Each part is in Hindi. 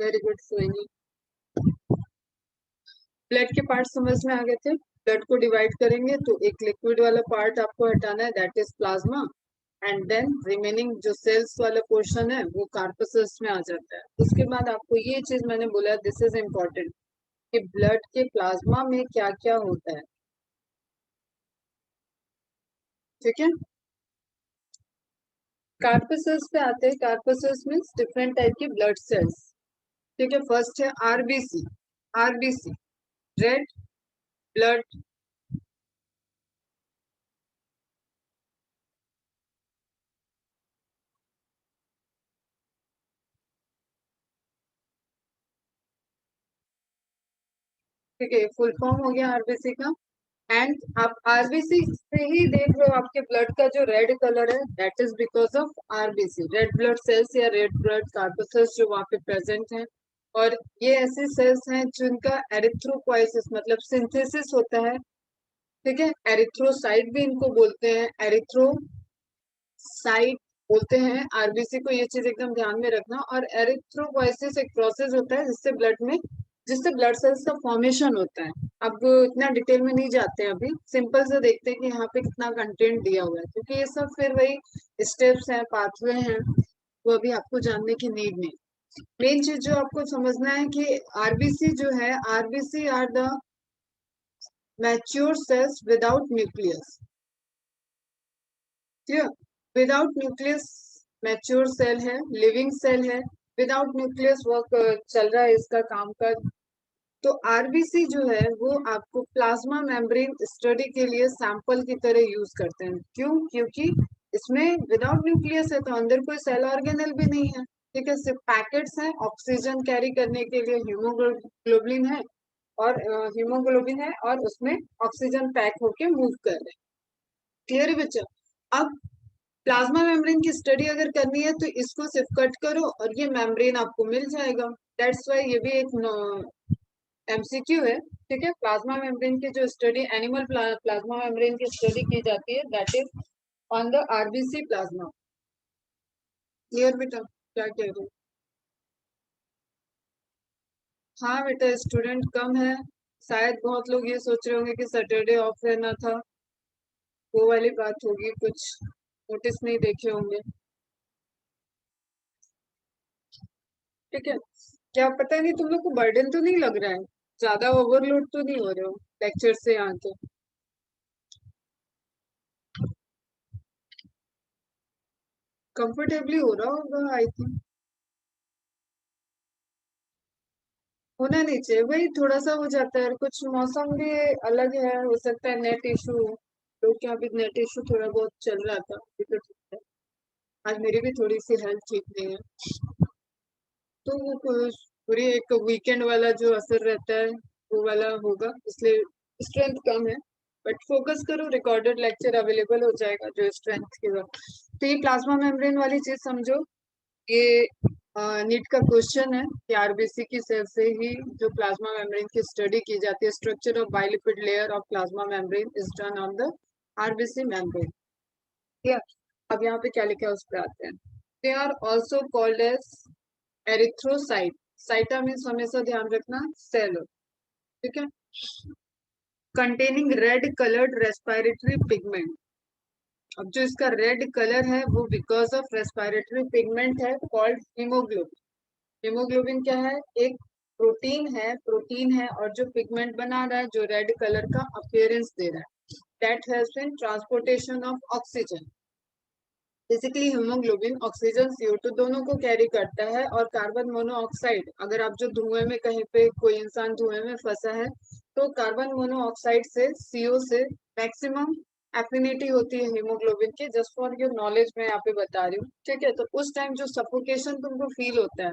वेरी गुड सोइनी। ब्लड के पार्ट समझ में आ गए थे। ब्लड को डिवाइड करेंगे तो एक लिक्विड वाला पार्ट आपको हटाना है, that is plasma, and then remaining जो सेल्स वाला पोर्शन है वो कार्पसस में आ जाता है। उसके बाद आपको ये चीज मैंने बोला, दिस इज इम्पोर्टेंट, कि ब्लड के प्लाज्मा में क्या क्या होता है। ठीक है, कार्पसस पे आते हैं। कार्पसस मीन्स डिफरेंट टाइप की ब्लड सेल्स। ठीक है, फर्स्ट है आरबीसी। आरबीसी रेड ब्लड, ठीक है, फुल फॉर्म हो गया आरबीसी का। एंड आप आरबीसी से ही देख रहे हो आपके ब्लड का जो रेड कलर है, that is because of RBC, red blood cells या रेड ब्लड कार्पसस जो वहाँ पे प्रेजेंट है। और ये ऐसे सेल्स हैं जिनका एरिथ्रोपोइसिस मतलब सिंथेसिस होता है। ठीक है, एरिथ्रोसाइट भी इनको बोलते हैं, एरिथ्रोसाइट बोलते हैं आरबीसी को, ये चीज एकदम ध्यान में रखना। और एरिथ्रोपोइसिस एक प्रोसेस होता है जिससे ब्लड सेल्स का फॉर्मेशन होता है। अब इतना डिटेल में नहीं जाते हैं, अभी सिंपल से देखते हैं कि यहाँ पे कितना कंटेंट दिया हुआ है, क्योंकि ये सब फिर वही स्टेप्स हैं, पाथवे हैं, वो अभी आपको जानने की नीड नहीं। मेन चीज जो आपको समझना है कि आरबीसी जो है, RBC are the mature cells without nucleus. Clear, without nucleus mature cell है, लिविंग सेल है, विदाउट न्यूक्लियस वर्क चल रहा है इसका काम का। तो आरबीसी जो है वो आपको प्लाज्मा मेम्ब्रेन स्टडी के लिए सैंपल की तरह यूज करते हैं। क्यों? क्योंकि इसमें विदाउट न्यूक्लियस है तो अंदर कोई सेल ऑर्गेनल भी नहीं है। ठीक है, सिर्फ पैकेट्स हैं, ऑक्सीजन कैरी करने के लिए हीमोग्लोबिन है, और हीमोग्लोबिन है और उसमें ऑक्सीजन पैक होके मूव कर रहे हैं। क्लियर है बच्चा? अब प्लाज्मा मेम्ब्रेन की स्टडी अगर करनी है तो इसको सिर्फ कट करो और ये मेम्ब्रेन आपको मिल जाएगा। दैट्स वाई ये भी एक एमसीक्यू है। ठीक है, प्लाज्मा मेम्ब्रेन की जो स्टडी, एनिमल प्लाज्मा मेम्ब्रेन की स्टडी की जाती है, that is on the RBC plasma. Clear बेटा? क्या कह रहे हो? हाँ बेटा, स्टूडेंट कम है। शायद बहुत लोग ये सोच रहे होंगे कि सैटरडे ऑफ रहना था, वो वाली बात होगी, कुछ नोटिस नहीं देखे होंगे। ठीक है, क्या पता नहीं तुम लोग को बर्डन तो नहीं लग रहा है, ज्यादा ओवरलोड तो नहीं हो रहे हो लेक्चर से आके? कंफर्टेबली हो रहा होगा आई थिंक। होना नहीं चाहिए, वही थोड़ा सा हो जाता है, और कुछ मौसम भी अलग है, हो सकता है नेट इशू। लोग के यहाँ भी नेट इशू थोड़ा बहुत चल रहा था, अभी तो ठीक है। आज मेरी भी थोड़ी सी हेल्थ ठीक नहीं है, तो वो पूरी एक वीकेंड वाला जो असर रहता है वो वाला होगा, इसलिए स्ट्रेंथ कम है। बट फोकस करो, रिकॉर्डेड लेक्चर अवेलेबल हो जाएगा जो स्ट्रेंथ की वक्त। तो ये प्लाज्मा मेम्ब्रेन वाली चीज समझो, ये नीट का क्वेश्चन है कि आरबीसी की सेल से ही जो प्लाज्मा मेम्ब्रेन की स्टडी की जाती है, structure of bilipid layer of plasma membrane is done on the RBC membrane. ठीक है, अब यहाँ पे क्या लिखा है उस पर आते हैं। They are also called as erythrocyte. Cyte means हमेशा ध्यान रखना सेल, ठीक है, containing red coloured respiratory pigment. अब जो इसका रेड कलर है वो बिकॉज ऑफ रेस्पिरेटरी पिगमेंट है कॉल्ड हीमोग्लोबिन। हीमोग्लोबिन क्या है? एक प्रोटीन है और जो पिगमेंट बना रहा है, जो रेड कलर का अपीयरेंस दे रहा है, that has been transportation of oxygen. Basically haemoglobin oxygen CO2 दोनों को कैरी करता है, और कार्बन मोनोऑक्साइड, अगर आप जो धुएं में कहीं पे कोई इंसान धुएं में फंसा है तो कार्बन मोनोऑक्साइड से CO से मैक्सिमम एफिनिटी होती है हीमोग्लोबिन की। जस्ट फॉर योर नॉलेज मैं यहाँ पे बता रही हूँ। ठीक है, तो उस टाइम जो सफोकेशन तुमको फील होता है,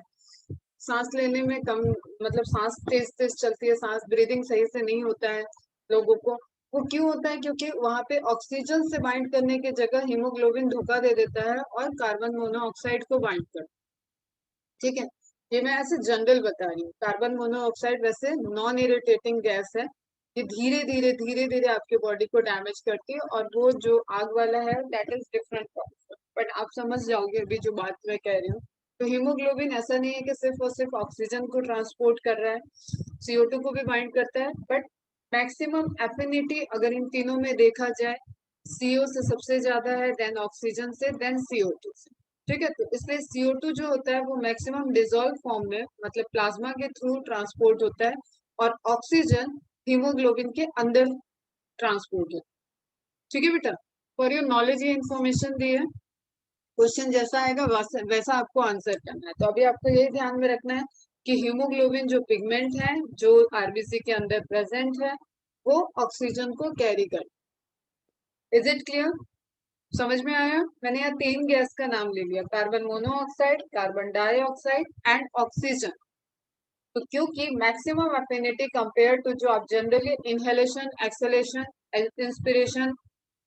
सांस लेने में कम, मतलब सांस तेज तेज चलती है, सांस ब्रीदिंग सही से नहीं होता है लोगों को, वो क्यों होता है? क्योंकि वहां पे ऑक्सीजन से बाइंड करने की जगह हीमोग्लोबिन धोखा दे देता है और कार्बन मोनोऑक्साइड को बाइंड कर। ठीक है, ये मैं ऐसे जनरल बता रही हूँ। कार्बन मोनोऑक्साइड वैसे नॉन इरिटेटिंग गैस है, ये धीरे धीरे धीरे धीरे आपके बॉडी को डैमेज करती है, और वो जो आग वाला है दैट इज डिफरेंट। बट आप समझ जाओगे अभी जो बात मैं कह रही हूँ। तो हीमोग्लोबिन ऐसा नहीं है कि सिर्फ और सिर्फ ऑक्सीजन को ट्रांसपोर्ट कर रहा है, CO2 को भी बाइंड करता है, बट मैक्सिमम एफिनिटी अगर इन तीनों में देखा जाए CO से सबसे ज्यादा है, देन ऑक्सीजन से, देन CO2 से। ठीक है, तो इसलिए CO2 जो होता है वो मैक्सिमम डिजोल्व फॉर्म में, मतलब प्लाज्मा के थ्रू ट्रांसपोर्ट होता है, और ऑक्सीजन हीमोग्लोबिन के अंदर ट्रांसपोर्ट होता है। ठीक है बेटा, फॉर योर नॉलेज ये इन्फॉर्मेशन दी है। क्वेश्चन जैसा आएगा वैसा आपको आंसर करना है। तो अभी आपको यही ध्यान में रखना है कि हीमोग्लोबिन जो पिगमेंट है जो आरबीसी के अंदर प्रेजेंट है वो ऑक्सीजन को कैरी कर। Is it clear? समझ में आया? मैंने यहाँ 3 गैस का नाम ले लिया, carbon monoxide, carbon dioxide and oxygen. तो क्योंकि मैक्सिमम एफिनिटी कंपेयर टू जो आप generally inhalation, exhalation, inspiration,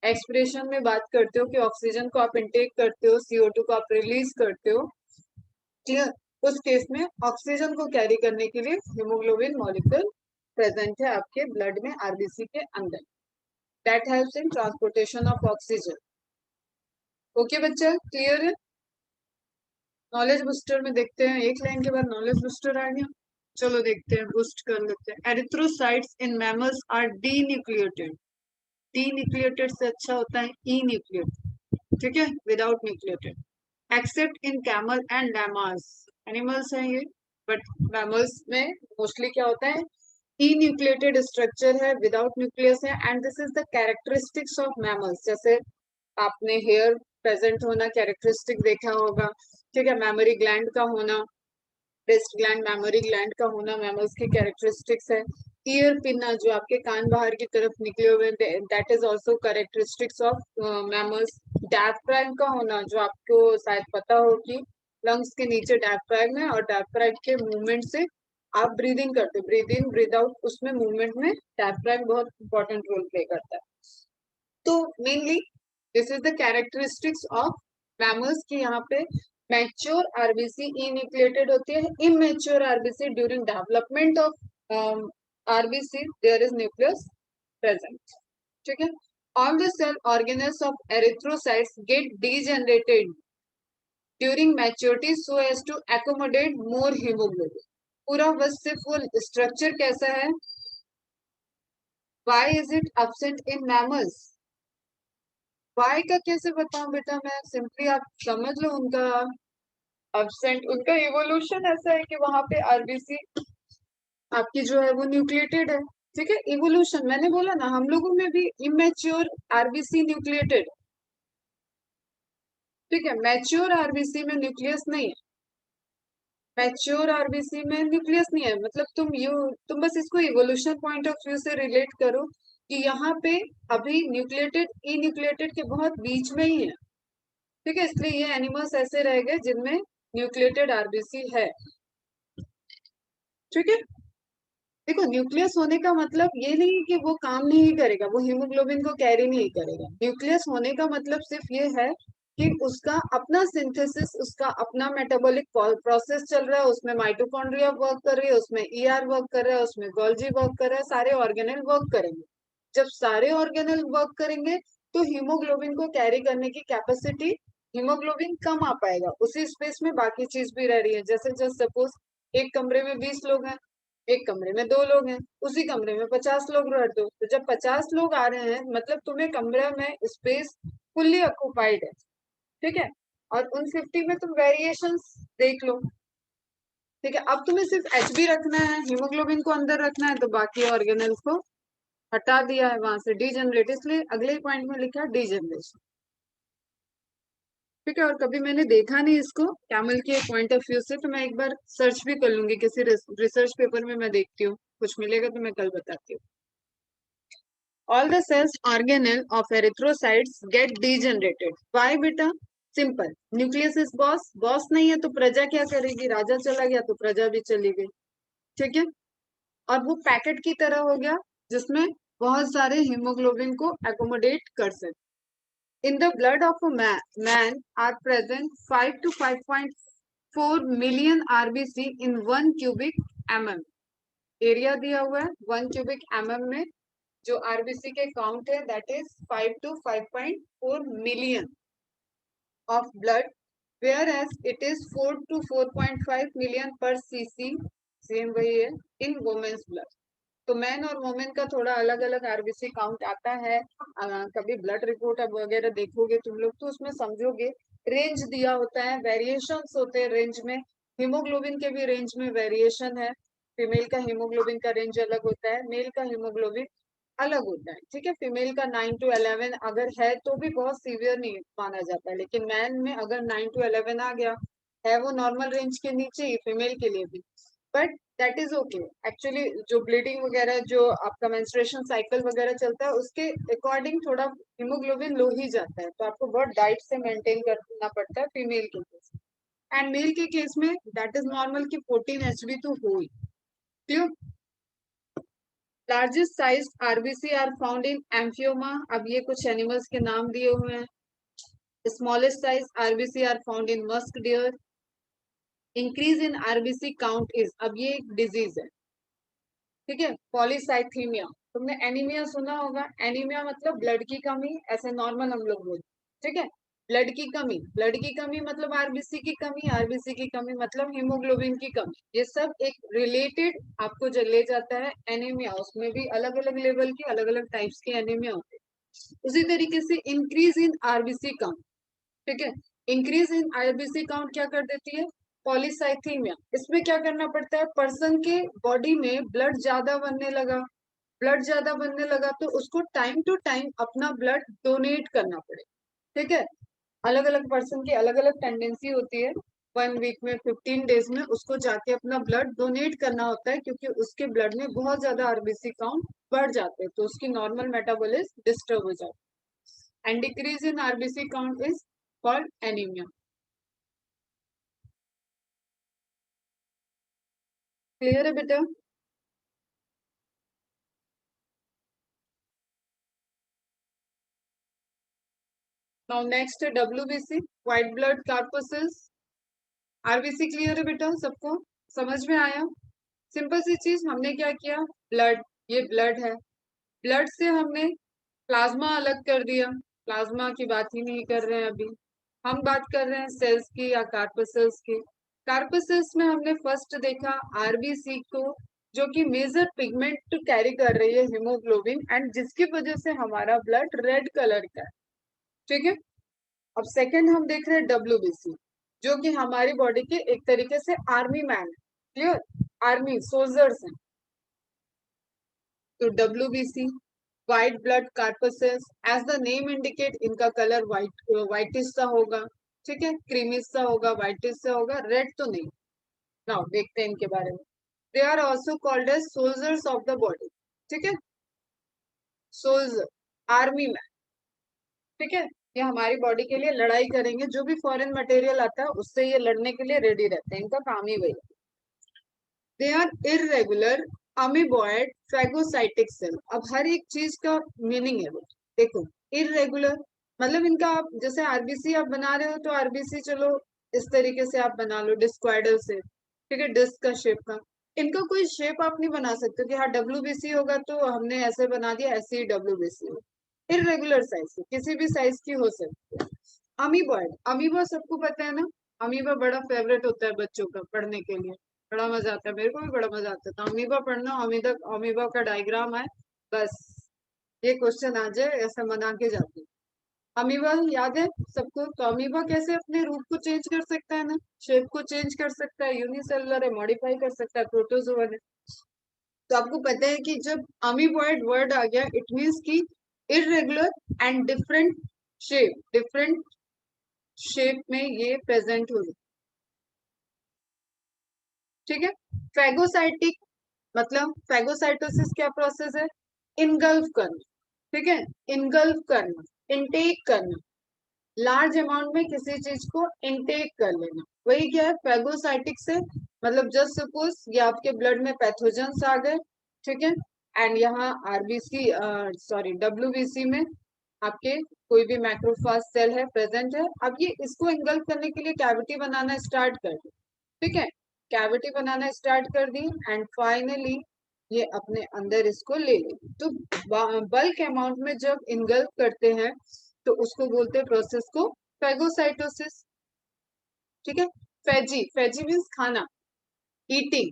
expression में बात करते हो कि ऑक्सीजन को आप इनटेक करते हो, CO2 को आप रिलीज करते हो, क्लियर? उस केस में ऑक्सीजन को कैरी करने के लिए हीमोग्लोबिन मॉलिक्यूल प्रेजेंट है आपके ब्लड में, आरबीसी के अंदर, that helps in transportation of oxygen. Okay बच्चा, क्लियर है? नॉलेज बूस्टर में देखते हैं, एक लाइन के बाद नॉलेज बूस्टर आ गया। चलो देखते हैं, बूस्ट कर लेते हैं। Erythrocytes in mammals are denucleated. Denucleated से अच्छा होता है ई न्यूक्लिएटेड, ठीक है, without nucleated, except in camel and llamas. Animals हैं ये, बट मैमल्स में मोस्टली क्या होता है, ई न्यूक्लिएटेड स्ट्रक्चर है, विदाउट न्यूक्लियस है, and this is the characteristics of mammals. जैसे आपने हेयर प्रेजेंट होना कैरेक्टरिस्टिक देखा होगा, ठीक है, मेमोरी ग्लैंड का होना, ब्रेस्ट ग्लैंड, मेमोरी ग्लैंड का होना मैमल्स की कैरेक्टरिस्टिक्स है। ईयर पिन्ना जो आपके कान बाहर की तरफ निकले हुए, that is also characteristics of mammals. Diaphragm का होना जो आपको शायद पता हो कि लंग्स के नीचे डायफ्राम है, और डायफ्राम के मूवमेंट से आप ब्रीदिंग करते हो, ब्रीद इन ब्रीद आउट, उसमें मूवमेंट में डायफ्राम बहुत इंपॉर्टेंट रोल प्ले करता है। तो mainly this is the characteristics of mammals की यहाँ पे मैच्योर आरबीसी इन्यूक्लिएटेड होती है, immature RBC during development of RBC there is nucleus present. ठीक है, all the cell organelles of erythrocytes get degenerated during maturity so as to accommodate more hemoglobin। पूरा बस सिर्फ वो स्ट्रक्चर कैसा है, why is it absent in mammals? Why का कैसे बताऊं बेटा मैं, सिंपली आप समझ लो उनका एब्सेंट, उनका इवोल्यूशन ऐसा है कि वहां पे आरबीसी आपकी जो है वो न्यूक्लिएटेड है। ठीक है, इवोल्यूशन मैंने बोला ना, हम लोगों में भी इमेच्योर आरबीसी न्यूक्लिएटेड। ठीक है, मैच्योर आरबीसी में न्यूक्लियस नहीं है, मैच्योर आरबीसी में न्यूक्लियस नहीं है, मतलब तुम बस इसको इवोल्यूशन पॉइंट ऑफ व्यू से रिलेट करो कि यहाँ पे अभी न्यूक्लिएटेड ई न्यूक्लिएटेड के बहुत बीच में ही है। ठीक है, इसलिए ये एनिमल्स ऐसे रह गए जिनमें न्यूक्लिएटेड आरबीसी है। ठीक है, देखो न्यूक्लियस होने का मतलब ये नहीं कि वो काम नहीं करेगा, वो हीमोग्लोबिन को कैरी नहीं करेगा। न्यूक्लियस होने का मतलब सिर्फ ये है कि उसका अपना सिंथेसिस, उसका अपना मेटाबॉलिक प्रोसेस चल रहा है, उसमें माइटोकॉन्ड्रिया वर्क कर रही है, उसमें ER वर्क कर रहा है, उसमें गोल्जी वर्क कर रहा है, सारे ऑर्गेनेल वर्क करेंगे। जब सारे ऑर्गेनेल वर्क करेंगे तो हीमोग्लोबिन को कैरी करने की कैपेसिटी, हीमोग्लोबिन कम आ पाएगा, उसी स्पेस में बाकी चीज भी रह रही है। जैसे जस्ट सपोज एक कमरे में 20 लोग हैं, एक कमरे में 2 लोग हैं, उसी कमरे में 50 लोग रहते हो, तो जब 50 लोग आ रहे हैं मतलब तुम्हें कमरे में स्पेस फुल्ली ऑक्यूपाइड है। ठीक है, और उन 50 में तुम वेरिएशंस देख लो। ठीक है, अब तुम्हें सिर्फ HB रखना है, हीमोग्लोबिन को अंदर रखना है, तो बाकी ऑर्गेनल्स को हटा दिया है वहां से, डीजनरेट, इसलिए अगले ही पॉइंट में लिखा है डीजनरेशन। ठीक है, और कभी मैंने देखा नहीं इसको कैमल के पॉइंट ऑफ व्यू से, तो मैं एक बार सर्च भी कर लूंगी किसी रिसर्च पेपर में, मैं देखती हूँ कुछ मिलेगा तो मैं कल बताती हूँ। All the cells organelle of erythrocytes get degenerated. Why बेटा? Simple, nucleus is boss, boss नहीं है तो प्रजा क्या करेगी, राजा चला गया तो प्रजा भी चली गई। ठीक है, और वो पैकेट की तरह हो गया जिसमें बहुत सारे हीमोग्लोबिन को एकोमोडेट कर सकते। In the blood of a man are present 5 to 5.4 million RBC in 1 cubic mm। Area दिया हुआ है 1 क्यूबिक mm में, जो आरबीसी के काउंट है that is 5 to 5.4 million of blood whereas it is इज 4 to 4.5 million per cc, same वही है इन वुमेन्स ब्लड। तो मैन और वुमेन का थोड़ा अलग अलग आरबीसी काउंट आता है। कभी ब्लड रिपोर्ट अब वगैरह देखोगे तुम लोग तो उसमें समझोगे, रेंज दिया होता है, वेरिएशंस होते हैं रेंज में। हीमोग्लोबिन के भी रेंज में वेरिएशन है। फीमेल का हीमोग्लोबिन का रेंज अलग होता है, मेल का हीमोग्लोबिन अलग होता है। ठीक है, फीमेल का 9 to 11 अगर है तो भी बहुत सीवियर नहीं माना जाता है, लेकिन मैन में अगर 9 to 11 आ गया है वो नॉर्मल रेंज के नीचे ही फीमेल के लिए भी, but that is okay. Actually जो ब्लीडिंग वगैरह, जो आपका मेंस्ट्रुएशन साइकिल वगैरह चलता है उसके अकॉर्डिंग थोड़ा हीमोग्लोबिन लो ही जाता है, तो आपको बहुत डाइट से मेंटेन करना पड़ता है फीमेल के केस। एंड मेल के केस में दैट इज नॉर्मल कि 14 एचबी तो हो ही। क्यों? Largest size RBC are found in amphiuma, अब ये कुछ एनिमल्स के नाम दिए हुए हैं। Smallest size RBC are found in musk deer. Increase in RBC count is, अब ये एक डिजीज है, ठीक है, पॉलीसाइथीमिया। तुमने एनीमिया सुना होगा, एनीमिया मतलब ब्लड की कमी, ऐसे नॉर्मल हम लोग बोलते, ठीक है। ब्लड की कमी, ब्लड की कमी मतलब आरबीसी की कमी, आरबीसी की कमी मतलब हीमोग्लोबिन की कमी, ये सब एक रिलेटेड आपको जो ले जाता है एनीमिया। उसमें भी अलग अलग लेवल की अलग अलग टाइप्स की एनीमिया होती है। उसी तरीके से इंक्रीज इन आरबीसी काउंट, ठीक है, इंक्रीज इन आरबीसी काउंट क्या कर देती है, पॉलीसाइथीमिया। इसमें क्या करना पड़ता है, पर्सन के बॉडी में ब्लड ज्यादा बनने लगा, ब्लड ज्यादा बनने लगा तो उसको टाइम टू टाइम अपना ब्लड डोनेट करना पड़े, ठीक है। अलग अलग पर्सन की अलग अलग टेंडेंसी होती है, 1 वीक में 15 डेज में उसको जाके अपना ब्लड डोनेट करना होता है, क्योंकि उसके ब्लड में बहुत ज्यादा आरबीसी काउंट बढ़ जाते हैं, तो उसकी नॉर्मल मेटाबॉलिज्म डिस्टर्ब हो जाता है। And decrease in RBC count is called anaemia. Clear है बेटा? नाउ नेक्स्ट है WBC, white blood corpuscles. RBC clear है बेटा सबको? समझ में आया? सिंपल सी चीज, हमने क्या किया, ब्लड, ये ब्लड है, ब्लड से हमने प्लाज्मा अलग कर दिया। प्लाज्मा की बात ही नहीं कर रहे हैं अभी, हम बात कर रहे हैं सेल्स की या कार्पसेल्स की। कार्पसेल्स में हमने फर्स्ट देखा आरबीसी को, जो कि मेजर पिगमेंट कैरी कर रही है हीमोग्लोबिन, एंड जिसकी वजह से हमारा ब्लड रेड कलर का है, ठीक है। अब सेकंड हम देख रहे हैं डब्ल्यूबीसी, जो कि हमारी बॉडी के एक तरीके से आर्मी मैन है, क्लियर, आर्मी सोल्जर्स हैं। तो WBC, white blood corpuscles, as the name indicate, इनका कलर व्हाइटिश सा होगा, ठीक है, क्रीमिश सा होगा, व्हाइटिश सा होगा, रेड तो नहीं। नाउ देखते हैं इनके बारे में। They are also called as soldiers of the body, ठीक है, सोल्जर, आर्मी मैन, ठीक है। ये हमारी बॉडी के लिए लड़ाई करेंगे, जो भी फॉरेन मटेरियल आता है उससे ये लड़ने के लिए रेडी रहते हैं, इनका काम ही वही। They are irregular amoeboid phagocytic cell. अब हर एक चीज का मीनिंग है, देखो, इरेगुलर मतलब इनका, आप जैसे आरबीसी आप बना रहे हो तो आरबीसी चलो इस तरीके से आप बना लो डिस्क्वाइडल से, ठीक है, डिस्क का शेप का। इनका कोई शेप आप नहीं बना सकते कि हाँ डब्ल्यूबीसी होगा तो हमने ऐसे बना दिया, ऐसे ही डब्ल्यूबीसी हो। इरेगुलर साइज, किसी भी साइज की हो सकती है। अमीबॉयड, अमीबा सबको पता है ना, अमीबा बड़ा फेवरेट होता है बच्चों का पढ़ने के लिए, बड़ा मजा आता है, मेरे को भी बड़ा मजा आता था अमीबा पढ़ना। अमीबा, अमीबा का डायग्राम है, बस ये क्वेश्चन आ जाए ऐसा बना के जाते हैं। अमीबा याद है सबको? तो अमीबा कैसे अपने रूप को चेंज कर सकता है ना, शेप को चेंज कर सकता है, यूनिसेलुलर है, मॉडिफाई कर सकता है, प्रोटोजोआ है। तो आपको पता है कि जब अमीबॉयड वर्ड आ गया इट मीन्स की irregular and different shape, different shape में ये प्रेजेंट हो, ठीक है। फैगोसाइटिक मतलब फैगोसाइटोसिस क्या प्रोसेस है, इनगल्फ करना, ठीक है, इनगल्फ करना, इनटेक करना, लार्ज अमाउंट में किसी चीज को इनटेक कर लेना, वही क्या है फैगोसाइटिक से। मतलब जस्ट सपोज ये आपके ब्लड में पैथोजेंस आ गए, ठीक है, एंड यहाँ आरबीसी सॉरी डब्ल्यूबीसी में आपके कोई भी मैक्रोफाज सेल है प्रेजेंट है, अब ये इसको इंगल्फ करने के लिए कैविटी बनाना स्टार्ट कर दे, ठीक है, कैविटी बनाना स्टार्ट कर दी, एंड फाइनली ये अपने अंदर इसको ले लेगी। तो बल्क अमाउंट में जब इनगल्फ करते हैं तो उसको बोलते हैं प्रोसेस को फैगोसाइटोसिस। ठीक है। फेजी, फेजी मीन्स खाना, ईटिंग।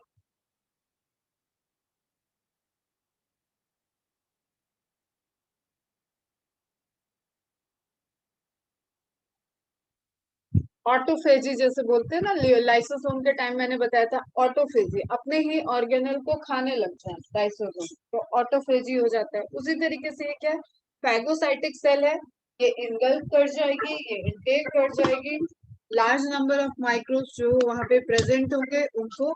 ऑटोफेजी जैसे बोलते हैं ना, लाइसोसोम के टाइम मैंने बताया था, ऑटोफेजी अपने ही ऑर्गेनल को खाने लगते हैं लाइसोसोम, तो ऑटोफेजी हो जाता है। उसी तरीके से ये क्या है, फैगोसाइटिक सेल है, ये इनगल्फ कर जाएगी, ये इनटेक कर जाएगी, लार्ज नंबर ऑफ माइक्रोब्स जो वहां पे प्रेजेंट होंगे उनको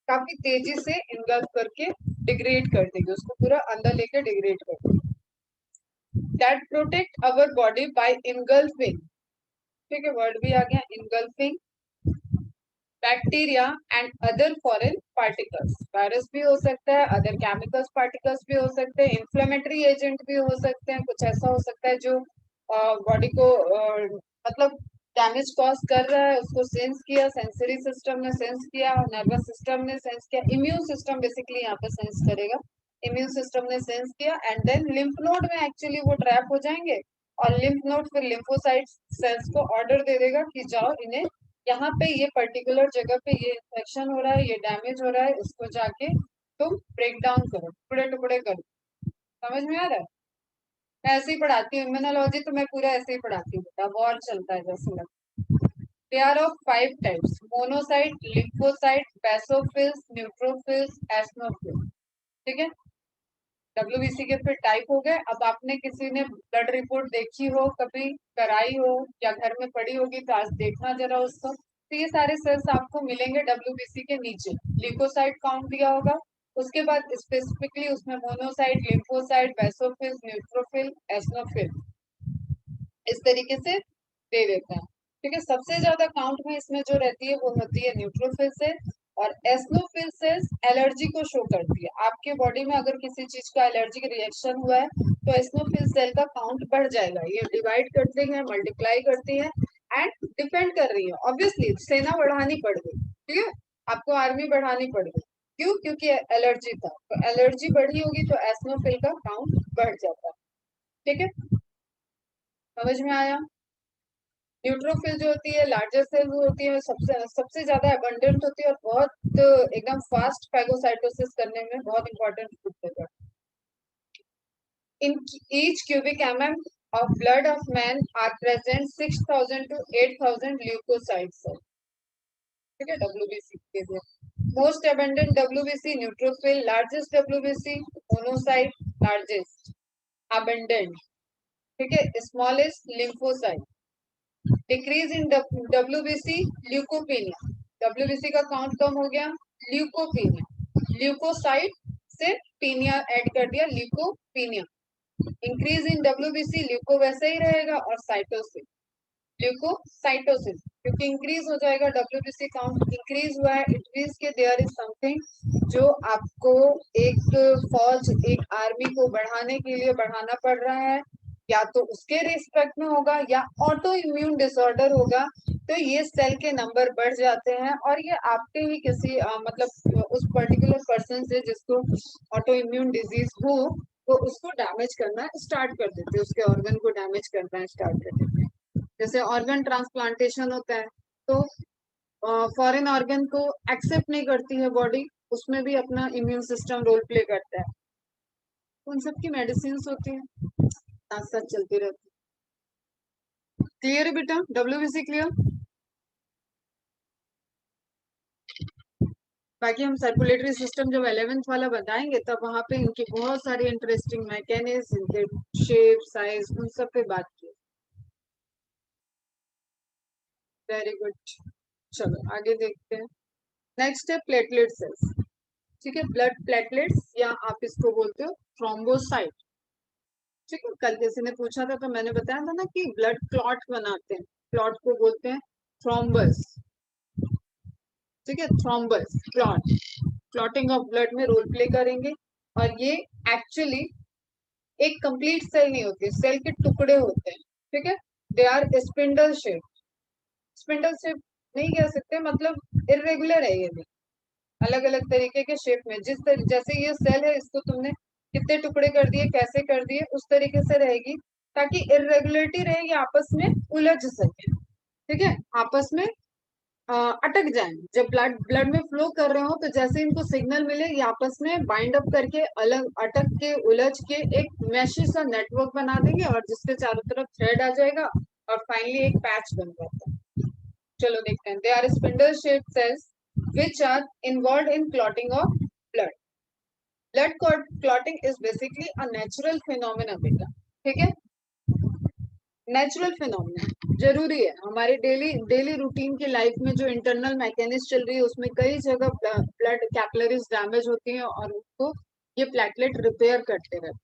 काफी तेजी से इनगल्फ करके डिग्रेड कर देगी, उसको पूरा अंदर लेके डिग्रेड कर देगी। That protect our body by engulfing, ठीक है, वर्ड भी आ गया engulfing, bacteria and other foreign particles, virus भी हो सकता है, अदर केमिकल्स पार्टिकल्स भी हो सकते हैं, इन्फ्लेमेटरी एजेंट भी हो सकते हैं, कुछ ऐसा हो सकता है जो बॉडी को मतलब डैमेज कॉज कर रहा है, उसको सेंस किया, सेंसरी सिस्टम ने सेंस किया, नर्वस सिस्टम ने सेंस किया, इम्यून सिस्टम बेसिकली यहाँ पे सेंस करेगा, इम्यून सिस्टम ने सेंस किया, एंड देन लिम्फ नोड में एक्चुअली वो ट्रैप हो जाएंगे, और लिम्फ नोड फिर लिम्फोसाइट सेल्स को ऑर्डर दे देगा कि जाओ इन्हें यहाँ पे ये पर्टिकुलर जगह पे ये इन्फेक्शन हो रहा है, ये डैमेज हो रहा है, इसको जाके तुम ब्रेक डाउन करो, टुकड़े टुकड़े करो। समझ में आ रहा है? मैं ऐसे ही पढ़ाती हूँ इम्यूनोलॉजी, तो मैं पूरा ऐसे ही पढ़ाती हूँ बेटा, वॉर चलता है जैसे लगता है। They are of 5 types, monocyte, lymphocyte, basophils, neutrophils, eosinophils. ठीक है, डब्ल्यूबीसी के फिर टाइप हो गए। अब आपने किसी ने ब्लड रिपोर्ट देखी हो, कभी कराई हो या घर में पड़ी होगी तो आज देखना जरा उसको, तो ये सारे सेल्स आपको मिलेंगे डब्ल्यूबीसी के नीचे, ल्यूकोसाइट काउंट दिया होगा, उसके बाद स्पेसिफिकली उसमें मोनोसाइट, लिम्फोसाइट, बेसोफिल, न्यूट्रोफिल, एस्नोफिल, इस तरीके से दे देते हैं। ठीक है, सबसे ज्यादा काउंट में इसमें जो रहती है वो होती है न्यूट्रोफिल सेल, और एस्नोफिल सेल्स एलर्जी को शो करती है। आपके बॉडी में अगर किसी चीज का एलर्जिक रिएक्शन हुआ है तो एस्नोफिल सेल का काउंट बढ़ जाएगा, ये डिवाइड करती है, मल्टीप्लाई करती है, एंड डिपेंड कर रही है, ऑब्वियसली सेना बढ़ानी पड़ गई, ठीक है, आपको आर्मी बढ़ानी पड़ गई, क्यों? क्योंकि एलर्जी था, तो एलर्जी बढ़ी होगी तो एस्नोफिल का काउंट बढ़ जाता है। ठीक है, समझ में आया? न्यूट्रोफिल जो होती है लार्जर सेल वो होती है, सबसे सबसे ज्यादा अबंडेंट होती है और बहुत एकदम फास्ट फैगोसाइटोसिस करने में बहुत इंपॉर्टेंट होते हैं। In each cubic MM of blood of man are present 6,000 to 8,000 leukocytes. ठीक है, WBC के लिए most abundant WBC neutrophil, largest WBC monocyte, largest abundant, ठीक है, smallest lymphocyte, decrease in WBC leucopenia, WBC का काउंट कम हो गया, ल्यूकोपेनिया, ल्यूकोसाइट से पीनिया ऐड कर दिया, leucopenia, increase in WBC, leuco वैसे ही रहेगा, और साइटोसिस, ल्यूकोसाइटोसिस, क्योंकि इंक्रीज हो जाएगा WBC काउंट, इंक्रीज हुआ है, इट मींस के देयर इज समथिंग जो आपको एक फौज, एक आर्मी को बढ़ाने के लिए बढ़ाना पड़ रहा है, या तो उसके रिस्पेक्ट में होगा या ऑटो इम्यून डिसऑर्डर होगा, तो ये सेल के नंबर बढ़ जाते हैं, और ये आपके ही किसी मतलब उस पर्टिकुलर पर्सन से जिसको ऑटो इम्यून डिजीज हो, वो उसको डैमेज करना स्टार्ट कर देते हैं, उसके ऑर्गन को डैमेज करना स्टार्ट कर देते हैं। जैसे ऑर्गन ट्रांसप्लांटेशन होता है, तो फॉरेन ऑर्गन को एक्सेप्ट नहीं करती है बॉडी, उसमें भी अपना इम्यून सिस्टम रोल प्ले करता है, तो उन सब की मेडिसिन होती है, साथ साथ चलती रहती है। क्लियर है बेटा? WBC clear? बाकी हम सर्कुलेटरी सिस्टम जब 11th वाला बताएंगे तब वहां पे इनकी बहुत सारी इंटरेस्टिंग मैकेनिज्म, इनके शेप, साइज, उन सब पे बात की। वेरी गुड, चलो आगे देखते हैं। नेक्स्ट है प्लेटलेट सेल्स। ठीक है, ब्लड प्लेटलेट्स या आप इसको बोलते हो थ्रोम्बोसाइट। ठीक है, कल किसी ने पूछा था तो मैंने बताया था ना कि ब्लड क्लॉट बनाते हैं, क्लॉट को बोलते हैं थ्रोम्बस। ठीक है, thrombus clot, clotting of blood में रोल प्ले करेंगे, और ये एक्चुअली एक कंप्लीट सेल नहीं होती, सेल के टुकड़े होते हैं। ठीक है, they are spindle shape, spindle shape नहीं कह सकते, मतलब इरेगुलर है ये भी, अलग अलग तरीके के शेप में, जैसे ये सेल है, इसको तुमने कितने टुकड़े कर दिए, कैसे कर दिए, उस तरीके से रहेगी, ताकि इरेगुलरिटी रहे, ये आपस में उलझ सके। ठीक है, आपस में अटक जाएं, जब ब्लड ब्लड में फ्लो कर रहे हो तो जैसे इनको सिग्नल मिले ये आपस में बाइंड अप करके अलग अटक के उलझ के एक मैशी सा नेटवर्क बना देंगे और जिसके चारों तरफ थ्रेड आ जाएगा और फाइनली एक पैच बन जाता है। चलो देखते हैं। They are spindle shaped cells which are involved in clotting of blood. Blood clotting is basically a natural phenomena बेटा, ठीक है। नेचुरल फिनोमिना जरूरी है हमारे डेली डेली रूटीन की लाइफ में। जो इंटरनल मैकेनिज्म चल रही है उसमें कई जगह ब्लड कैपिलरीज डैमेज होती हैं और उसको ये प्लेटलेट रिपेयर करते रहते हैं।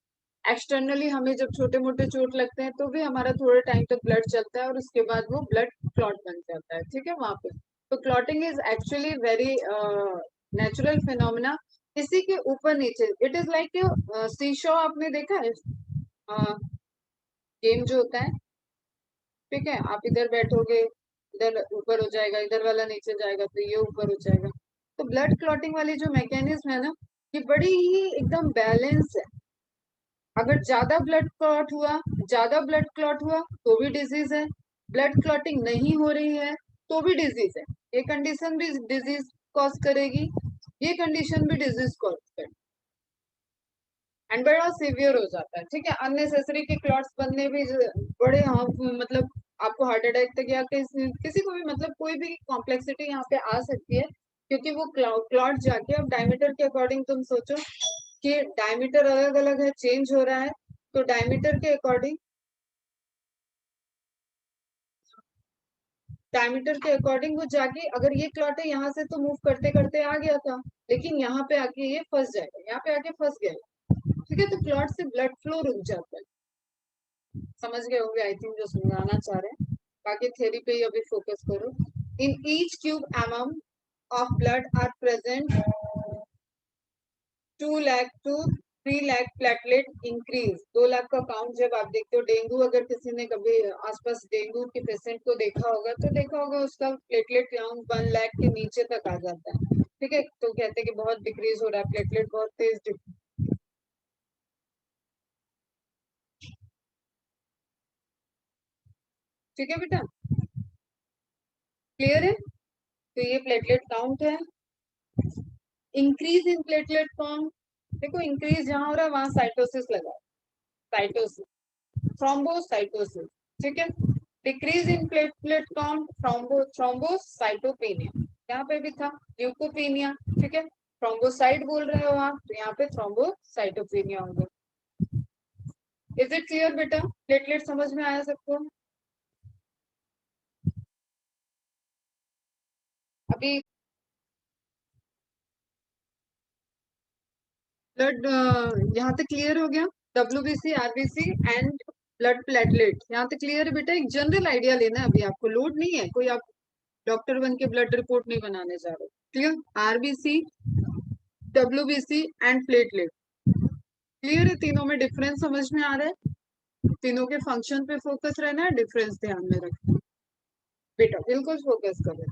एक्सटर्नली हमें जब छोटे मोटे चोट लगते हैं तो भी हमारा थोड़े टाइम तक ब्लड चलता है और उसके बाद वो ब्लड क्लॉट बन जाता है, ठीक है वहां पे। तो clotting is actually very natural phenomena. इसी के ऊपर नीचे it is like seesaw, आपने देखा है गेम जो होता है, ठीक है। आप इधर बैठोगे, इधर ऊपर हो जाएगा, इधर वाला नीचे जाएगा तो ये ऊपर हो जाएगा। तो ब्लड क्लॉटिंग वाली जो मैकेनिज्म है ना, ये बड़ी ही एकदम बैलेंस है। अगर ज्यादा ब्लड क्लॉट हुआ तो भी डिजीज है, ब्लड क्लॉटिंग नहीं हो रही है तो भी डिजीज है। ये कंडीशन भी डिजीज कॉज करेगी, ये कंडीशन भी डिजीज कॉज करेगी एंड बड़ा सीवियर हो जाता है, ठीक है। अननेसेसरी के क्लॉट्स बनने भी बड़े मतलब आपको हार्ट अटैक तक या किसी को भी मतलब कोई भी कॉम्प्लेक्सिटी यहाँ पे आ सकती है क्योंकि वो क्लॉट जाके अब डायमीटर के अकॉर्डिंग तुम सोचो कि डायमीटर अलग अलग है, चेंज हो रहा है, तो डायमीटर के अकॉर्डिंग वो जाके अगर ये क्लॉट है यहाँ से तो मूव करते करते आ गया था, लेकिन यहाँ पे आके ये फंस जाएगा, यहाँ पे आके फंस गया, ठीक है। तो क्लॉट से ब्लड फ्लो रुक जाता है। समझ गए होंगे आई थिंक जो समझाना चाह रहे हैं। बाकी थ्योरी पे ही अभी फोकस करो। In each cube mm of blood are present 2 lakh to 3 lakh platelet increase. 2 lakh का काउंट जब आप देखते हो, डेंगू अगर किसी ने कभी आसपास डेंगू के पेशेंट को देखा होगा तो देखा होगा उसका प्लेटलेट काउंट 1 लाख के नीचे तक आ जाता है, ठीक है। तो कहते हैं कि बहुत डिक्रीज हो रहा है, प्लेटलेट बहुत तेज। ठीक है बेटा, क्लियर है। तो ये प्लेटलेट काउंट है। इंक्रीज इन प्लेटलेट काउंट, देखो इंक्रीज जहां हो रहा है वहां साइटोसिस लगा, साइटोसिस थ्रोम्बोसाइटोसिस, ठीक है। Decrease in platelet count thrombocytopenia, यहाँ पे भी था ल्यूकोपेनिया, ठीक है। थ्रोम्बोसाइट बोल रहे हो आप तो यहाँ पे थ्रोम्बोसाइटोपेनिया होगा। इज इट क्लियर बेटा, प्लेटलेट समझ में आया सबको। अभी ब्लड यहाँ तक क्लियर हो गया। WBC, RBC and blood platelet यहाँ तक क्लियर है बेटा। एक जनरल आइडिया लेना है, अभी आपको लोड नहीं है, कोई आप डॉक्टर बन के ब्लड रिपोर्ट नहीं बनाने जा रहे। Clear, RBC, WBC and platelet, clear है। तीनों में डिफरेंस समझ में आ रहा है, तीनों के फंक्शन पे फोकस रहना है, डिफरेंस ध्यान में रखना बेटा, बिल्कुल फोकस करो।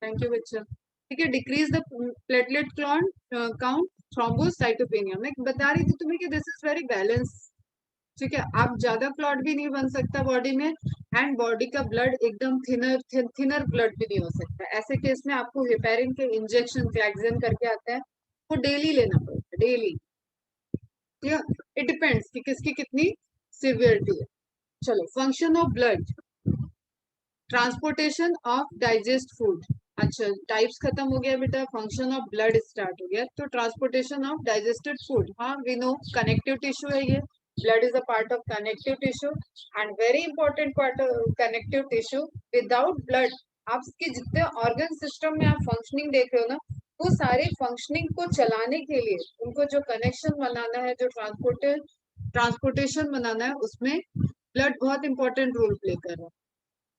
थैंक यू बच्चा, ठीक है। Decrease the platelet count thrombocytopenia, मैं बता रही थी तुम्हें कि दिस इज वेरी बैलेंस, ठीक है। आप ज्यादा क्लॉट भी नहीं बन सकता बॉडी में एंड बॉडी का ब्लड एकदम थिनर ब्लड भी नहीं हो सकता। ऐसे केस में आपको हेपेरिन के इंजेक्शन फ्लैक्सन करके आता है, वो डेली लेना पड़ेगा, डेली। इट डिपेंड्स कि किसकी कितनी सिवियरिटी है। चलो, function of blood, transportation of digest food. अच्छा, टाइप्स खत्म हो गया बेटा, फंक्शन ऑफ ब्लड स्टार्ट हो गया। तो ट्रांसपोर्टेशन ऑफ डाइजेस्टेड फूड, हाँ वी नो कनेक्टिव टिश्यू है ये, blood is a part of connective tissue and very important part of connective tissue. Without blood आपके जितने ऑर्गन सिस्टम में आप फंक्शनिंग देख रहे हो ना, वो सारे फंक्शनिंग को चलाने के लिए उनको जो कनेक्शन बनाना है, जो ट्रांसपोर्टेशन बनाना है, उसमें ब्लड बहुत इंपॉर्टेंट रोल प्ले कर रहा है।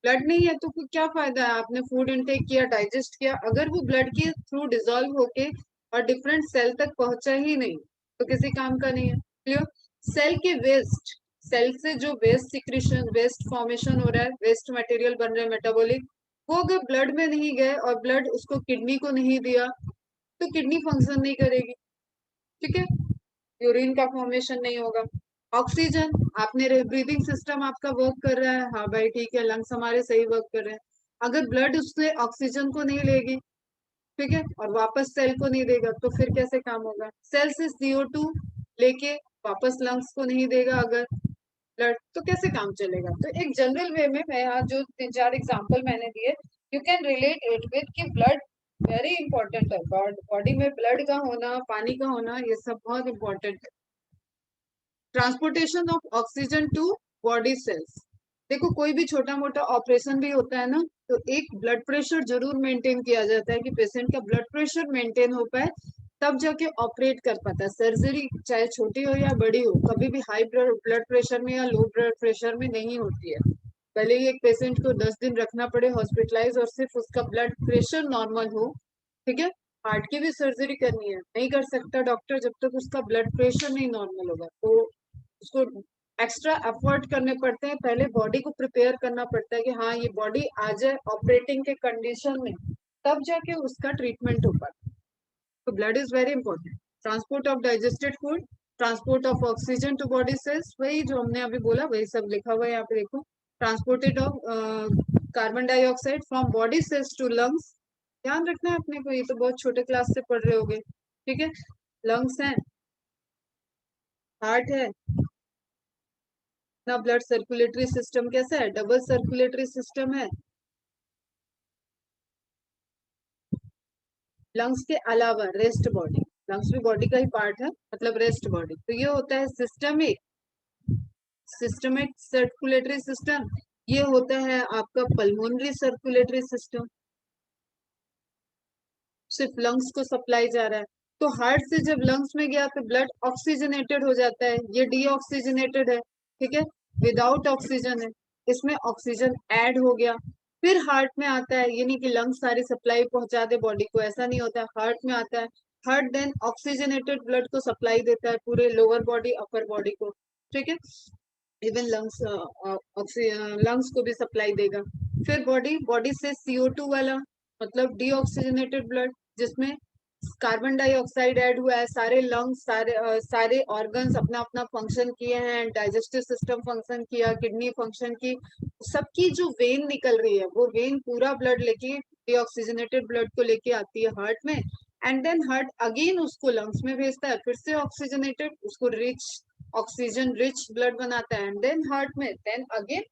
ब्लड नहीं है तो फिर क्या फायदा है, आपने फूड इनटेक किया, डाइजेस्ट किया, अगर वो ब्लड के थ्रू डिजोल्व होके और डिफरेंट सेल तक पहुंचा ही नहीं तो किसी काम का नहीं है। क्लियर। सेल के वेस्ट, सेल से जो वेस्ट सिक्रीशन, वेस्ट फॉर्मेशन हो रहा है, वेस्ट मटेरियल बन रहा है मेटाबॉलिक, वो अगर ब्लड में नहीं गए और ब्लड उसको किडनी को नहीं दिया तो किडनी फंक्शन नहीं करेगी, ठीक है। यूरिन का फॉर्मेशन नहीं होगा। ऑक्सीजन, आपने ब्रीदिंग सिस्टम आपका वर्क कर रहा है, हाँ भाई ठीक है, लंग्स हमारे सही वर्क कर रहे हैं। अगर ब्लड उससे ऑक्सीजन को नहीं लेगी, ठीक है, और वापस सेल को नहीं देगा, तो फिर कैसे काम होगा? सेल से CO2 लेके वापस लंग्स को नहीं देगा अगर ब्लड, तो कैसे काम चलेगा? तो एक जनरल वे में मैं यहाँ जो 3-4 एग्जांपल मैंने दिए, you can relate it with कि ब्लड वेरी इंपॉर्टेंट है, बॉडी में ब्लड का होना, पानी का होना, ये सब बहुत इंपॉर्टेंट है। Transportation of oxygen to body cells. देखो कोई भी छोटा मोटा ऑपरेशन भी होता है ना, तो एक ब्लड प्रेशर जरूर मेंटेन किया जाता है कि पेशेंट का ब्लड प्रेशर मेंटेन हो पाए, तब जाके ऑपरेट कर पाता है। सर्जरी चाहे छोटी हो या बड़ी हो, कभी भी हाई ब्लड प्रेशर में या लो ब्लड प्रेशर में नहीं होती है। भले ही एक पेशेंट को 10 दिन रखना पड़े हॉस्पिटलाइज और सिर्फ उसका ब्लड प्रेशर नॉर्मल हो, ठीक है, हार्ट की भी सर्जरी करनी है, नहीं कर सकता डॉक्टर जब तक उसका ब्लड प्रेशर नहीं नॉर्मल होगा, तो उसको एक्स्ट्रा एफर्ट करने पड़ते हैं, पहले बॉडी को प्रिपेयर करना पड़ता है कि हाँ ये बॉडी आ जाए ऑपरेटिंग के कंडीशन में, तब जाके उसका ट्रीटमेंट हो पाता है। तो blood is very important. Transport of digested food, transport of oxygen to body cells, वही जो हमने अभी बोला वही सब लिखा हुआ है यहाँ पे देखो। Transported of carbon dioxide from body cells to lungs. ध्यान रखना है अपने को, ये तो बहुत छोटे क्लास से पढ़ रहे होगे, ठीक है। लंग्स है, हार्ट है ना, ब्लड सर्कुलेटरी सिस्टम कैसा है? डबल सर्कुलेटरी सिस्टम है। लंग्स के अलावा रेस्ट बॉडी, लंग्स भी बॉडी का ही पार्ट है, मतलब रेस्ट बॉडी, तो ये होता है सिस्टमिक, सिस्टमिक सर्कुलेटरी सिस्टम। ये होता है आपका पल्मोनरी सर्कुलेटरी सिस्टम, सिर्फ लंग्स को सप्लाई जा रहा है। तो हार्ट से जब लंग्स में गया तो ब्लड ऑक्सीजनेटेड हो जाता है, ये डीऑक्सीजनेटेड है, ठीक है, विदाउट ऑक्सीजन है, इसमें ऑक्सीजन ऐड हो गया, फिर हार्ट में आता है। ये नहीं कि लंग्स सारी सप्लाई पहुंचा दे बॉडी को, ऐसा नहीं होता है, हार्ट में आता है। हार्ट देन ऑक्सीजनेटेड ब्लड को सप्लाई देता है पूरे लोअर बॉडी अपर बॉडी को, ठीक है, इवन लंग्स, लंग्स को भी सप्लाई देगा। फिर बॉडी, बॉडी से CO2 वाला, मतलब डीऑक्सीजनेटेड ब्लड, जिसमें कार्बन डाइऑक्साइड ऐड हुआ है, सारे लंग्स, सारे ऑर्गन्स अपना अपना फंक्शन किए हैं, डाइजेस्टिव सिस्टम फंक्शन किया, किडनी फंक्शन की, सबकी जो वेन निकल रही है, वो वेन पूरा ब्लड लेके, डीऑक्सीजनेटेड ब्लड को लेके आती है हार्ट में, एंड देन हार्ट अगेन उसको लंग्स में भेजता है, फिर से ऑक्सीजनेटेड, उसको रिच, ऑक्सीजन रिच ब्लड बनाता है, एंड देन हार्ट में, देन अगेन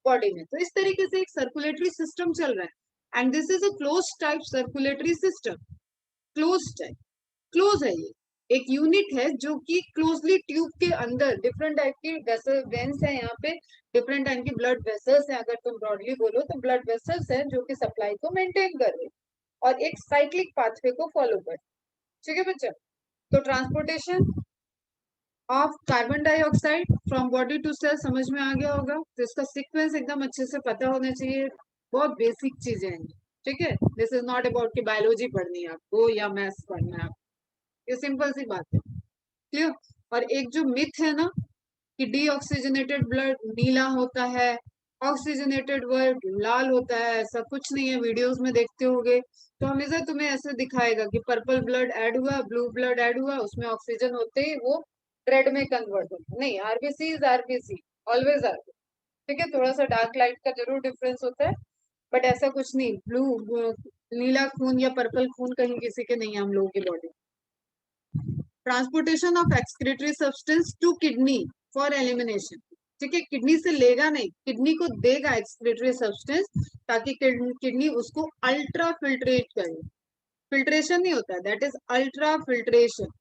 बॉडी में। तो इस तरीके से एक सर्कुलेटरी सिस्टम चल रहा है, and this is a close type circulatory system. Close type, close है ये, एक यूनिट है जो कि क्लोजली ट्यूब के अंदर डिफरेंट टाइप की वेसल वेन्स है, यहाँ पे डिफरेंट टाइप की ब्लड वेसल्स है, अगर तुम ब्रॉडली बोलो तो ब्लड वेसल्स है जो कि सप्लाई को मेंटेन कर रहे हैं और एक साइक्लिक पाथवे को फॉलो कर, ठीक है बच्चा। तो transportation of carbon dioxide from body to cell समझ में आ गया होगा, तो इसका सीक्वेंस एकदम अच्छे से पता होना चाहिए, बहुत बेसिक चीजें हैं, ठीक है। दिस इज नॉट अबाउट कि बायोलॉजी पढ़नी है आपको या मैथ्स पढ़ना है आपको, ये सिंपल सी बात है, क्लियर। और एक जो मिथ है ना कि डीऑक्सीजनेटेड ब्लड नीला होता है, ऑक्सीजनेटेड ब्लड लाल होता है, ऐसा कुछ नहीं है, वीडियोस में देखते होगे तो हमेशा तुम्हें ऐसे दिखाएगा कि पर्पल ब्लड ऐड हुआ, ब्लू ब्लड ऐड हुआ, उसमें ऑक्सीजन होते ही वो रेड में कन्वर्ट होता है, नहीं, RBC is RBC, always RBC, ठीक है, थोड़ा सा डार्क लाइट का जरूर डिफरेंस होता है, बट ऐसा कुछ नहीं, ब्लू, नीला खून या पर्पल खून कहीं किसी के नहीं है हम लोगों की body. Transportation of excretory substance to kidney for elimination, ठीक है, किडनी से लेगा नहीं, किडनी को देगा एक्सक्रीटरी सब्सटेंस, ताकि किडनी उसको अल्ट्रा फिल्ट्रेट करे, फिल्ट्रेशन नहीं होता, that is ultra filtration,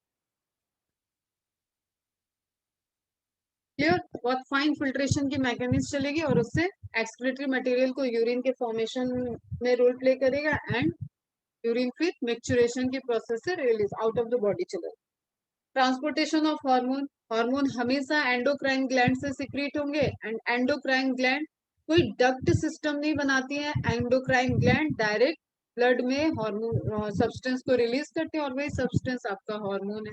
clear. बहुत फाइन फिल्ट्रेशन की मैकेनिज्म चलेगी और उससे एक्सक्रीटरी मटेरियल को यूरिन के फॉर्मेशन में रोल प्ले करेगा, एंड यूरिन फिर मैच्योरेशन की प्रोसेस से release out of the body चलेगा। ट्रांसपोर्टेशन ऑफ हार्मोन, हार्मोन हमेशा एंडोक्राइन ग्लैंड से सिक्रीट होंगे, एंड एंडोक्राइन ग्लैंड कोई डक्ट सिस्टम नहीं बनाती है, एंडोक्राइन ग्लैंड डायरेक्ट ब्लड में हार्मोन सब्सटेंस को रिलीज करते हैं और वही सब्सटेंस आपका हार्मोन है।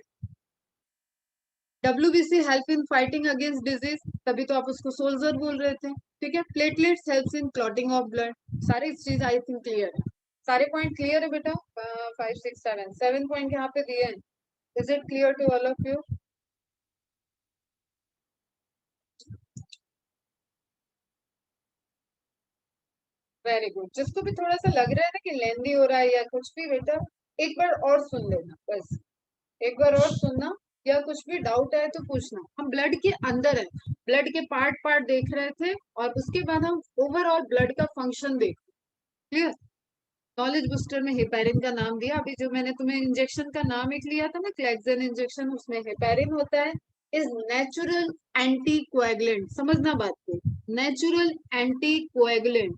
WBC help in fighting against disease, तभी तो आप उसको सोल्जर बोल रहे थे, ठीक है। Platelets help in clotting of blood, सारी चीज आई थिंक क्लियर है, सारे पॉइंट क्लियर है बेटा, 5 6 7 पॉइंट यहाँ पे दिए हैं, is it clear to all of you? Very good. जिसको भी थोड़ा सा लग रहा है ना कि लेंदी हो रहा है या कुछ भी, बेटा एक बार और सुन लेना बस, एक बार और सुनना, या कुछ भी डाउट है तो पूछना। हम ब्लड के अंदर है, ब्लड के पार्ट पार्ट देख रहे थे, और उसके बाद हम ओवरऑल ब्लड का फंक्शन देख। क्लियर? नॉलेज बूस्टर में हेपेरिन का नाम दिया। अभी जो मैंने तुम्हें इंजेक्शन का नाम एक लिया था ना, क्लेक्सन इंजेक्शन, उसमें हेपेरिन होता है। इज नेचुरल एंटी कोएगुलेंट, समझना बात को, नेचुरल एंटी कोएगुलेंट।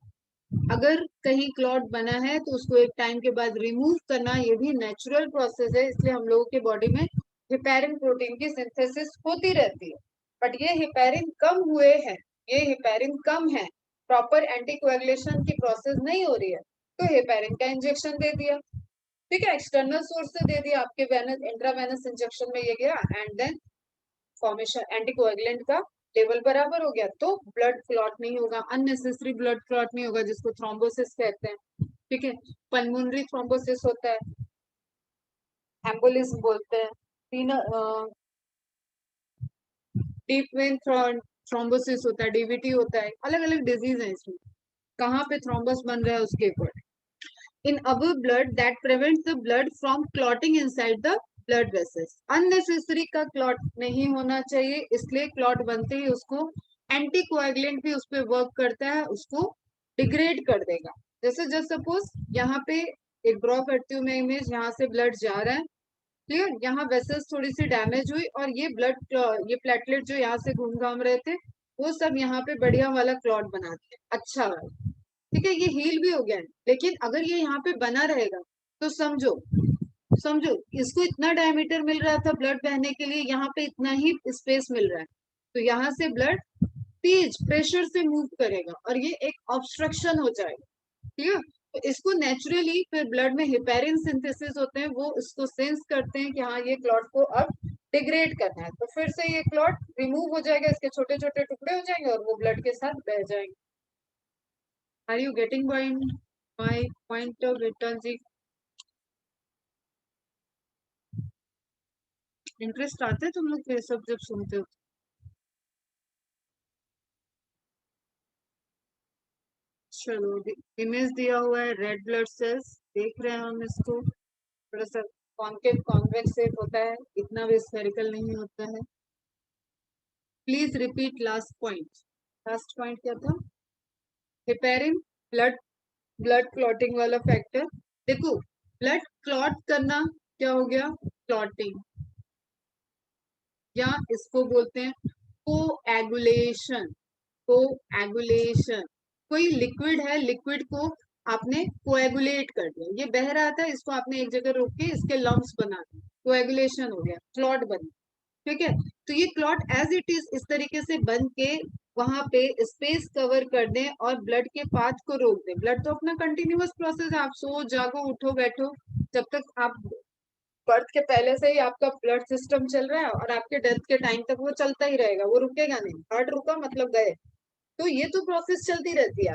अगर कहीं क्लॉट बना है तो उसको एक टाइम के बाद रिमूव करना, ये भी नेचुरल प्रोसेस है। इसलिए हम लोगों के बॉडी में हेपेरिन प्रोटीन की सिंथेसिस होती रहती है। बट ये हेपेरिन कम हुए हैं, ये हेपेरिन कम है, प्रॉपर एंटीकोएगुलेशन की प्रोसेस नहीं हो रही है, तो हेपेरिन का इंजेक्शन दे दिया। ठीक है, एक्सटर्नल सोर्स से दे दिया, आपके वेनस इंट्रावेनस इंजेक्शन में ये गया, एंड देन फॉर्मेशन एंटीकोएगुलेंट का लेवल बराबर हो गया, तो ब्लड क्लॉट नहीं होगा, अननेसेसरी ब्लड क्लॉट नहीं होगा, जिसको थ्रोम्बोसिस कहते हैं। ठीक है, पल्मोनरी थ्रोम्बोसिस होता है, एम्बोलिज्म बोलते हैं, डीप वेन थ्रोम्बोसिस होता है, डीवीटी होता है, अलग अलग डिजीज है इसमें, कहाँ पे थ्रोम्बस बन रहा है उसके ऊपर। In our blood that prevents the blood from clotting inside the blood vessels. Unnecessary का क्लॉट नहीं होना चाहिए, इसलिए क्लॉट बनते ही उसको एंटीकोएगुलेंट भी उस पर वर्क करता है, उसको डिग्रेड कर देगा। जैसे जस्ट सपोज यहाँ पे एक ड्रॉ करती हूँ मैं इमेज, यहाँ से ब्लड जा रहा है, क्लियर, यहाँ वेसल्स थोड़ी सी डैमेज हुई, और ये ब्लड, ये प्लेटलेट जो यहाँ से घूम घाम रहे थे, वो सब यहाँ पे बढ़िया वाला क्लॉट बनाते हैं, अच्छा वाला। ठीक है, ये हील भी हो गया है, लेकिन अगर ये यहाँ पे बना रहेगा तो समझो, समझो इसको इतना डायमीटर मिल रहा था ब्लड बहने के लिए, यहाँ पे इतना ही स्पेस मिल रहा है, तो यहाँ से ब्लड तेज प्रेशर से मूव करेगा, और ये एक ऑब्स्ट्रक्शन हो जाएगा। ठीक है, तो इसको नेचुरली फिर ब्लड में हेपेरिन सिंथेसिस होते हैं, वो इसको सेंस करते हैं कि हाँ ये क्लॉट को अब डिग्रेड करना है, तो फिर से ये क्लॉट रिमूव हो जाएगा, इसके छोटे छोटे टुकड़े हो जाएंगे और वो ब्लड के साथ बह जाएंगे। Are you getting my point of return जी? इंटरेस्ट आते है तुम लोग ये सब जब सुनते हो? चलो, इमेज दिया हुआ है रेड ब्लड सेल्स, देख रहे हैं हम इसको, थोड़ा सा कॉन्केव कॉन्वेक्स शेप होता है, इतना भी स्फेरिकल नहीं होता है। Please repeat last point. Last point क्या था? हेपेरिन, ब्लड, ब्लड क्लॉटिंग वाला फैक्टर। देखो, ब्लड क्लॉट करना क्या हो गया? क्लॉटिंग, या इसको बोलते हैं कोएगुलेशन। कोएगुलेशन, कोई लिक्विड है, लिक्विड को आपने कोएगुलेट कर दिया, ये बह रहा था, इसको आपने एक जगह रोक के इसके लम्स बना दिए, कोएगुलेशन हो गया, क्लॉट बन। ठीक है, तो ये क्लॉट एज इट इज इस तरीके से बन के वहां पे स्पेस कवर कर दें और ब्लड के पाथ को रोक दें। ब्लड तो अपना कंटिन्यूअस प्रोसेस है, आप सो जागो उठो बैठो, जब तक आप बर्थ के पहले से ही आपका ब्लड सिस्टम चल रहा है, और आपके डेथ के टाइम तक वो चलता ही रहेगा, वो रुकेगा नहीं, हार्ट रुका मतलब गए, तो ये तो प्रोसेस चलती रहती है।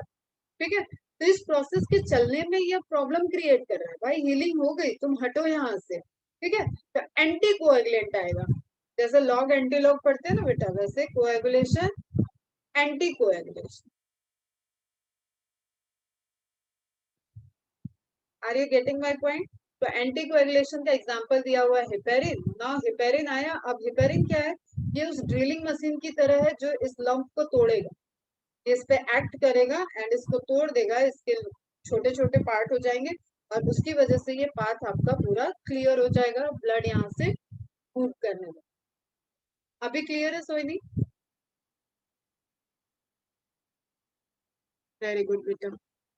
ठीक है, तो इस प्रोसेस के चलने में ये प्रॉब्लम क्रिएट कर रहा है, भाई हीलिंग हो गई, तुम हटो यहाँ से। ठीक है, तो एंटी कोएगुलेंट आएगा, जैसे लॉग एंटी लॉग पढ़ते हैं ना बेटा, वैसे coagulation, anti coagulation. Are you getting my point? तो एंटी कोएगुलेशन का एग्जांपल दिया हुआ है हेपेरिन। नाउ हेपेरिन आया, अब हेपेरिन क्या है? ये उस ड्रिलिंग मशीन की तरह है जो इस लंप को तोड़ेगा, इस पे एक्ट करेगा एंड इसको तोड़ देगा, इसके छोटे छोटे पार्ट हो जाएंगे, और उसकी वजह से ये पाथ आपका पूरा क्लियर हो जाएगा, ब्लड यहाँ से मूव करने लगे। अभी क्लियर है सोइनी? वेरी गुड बेटा।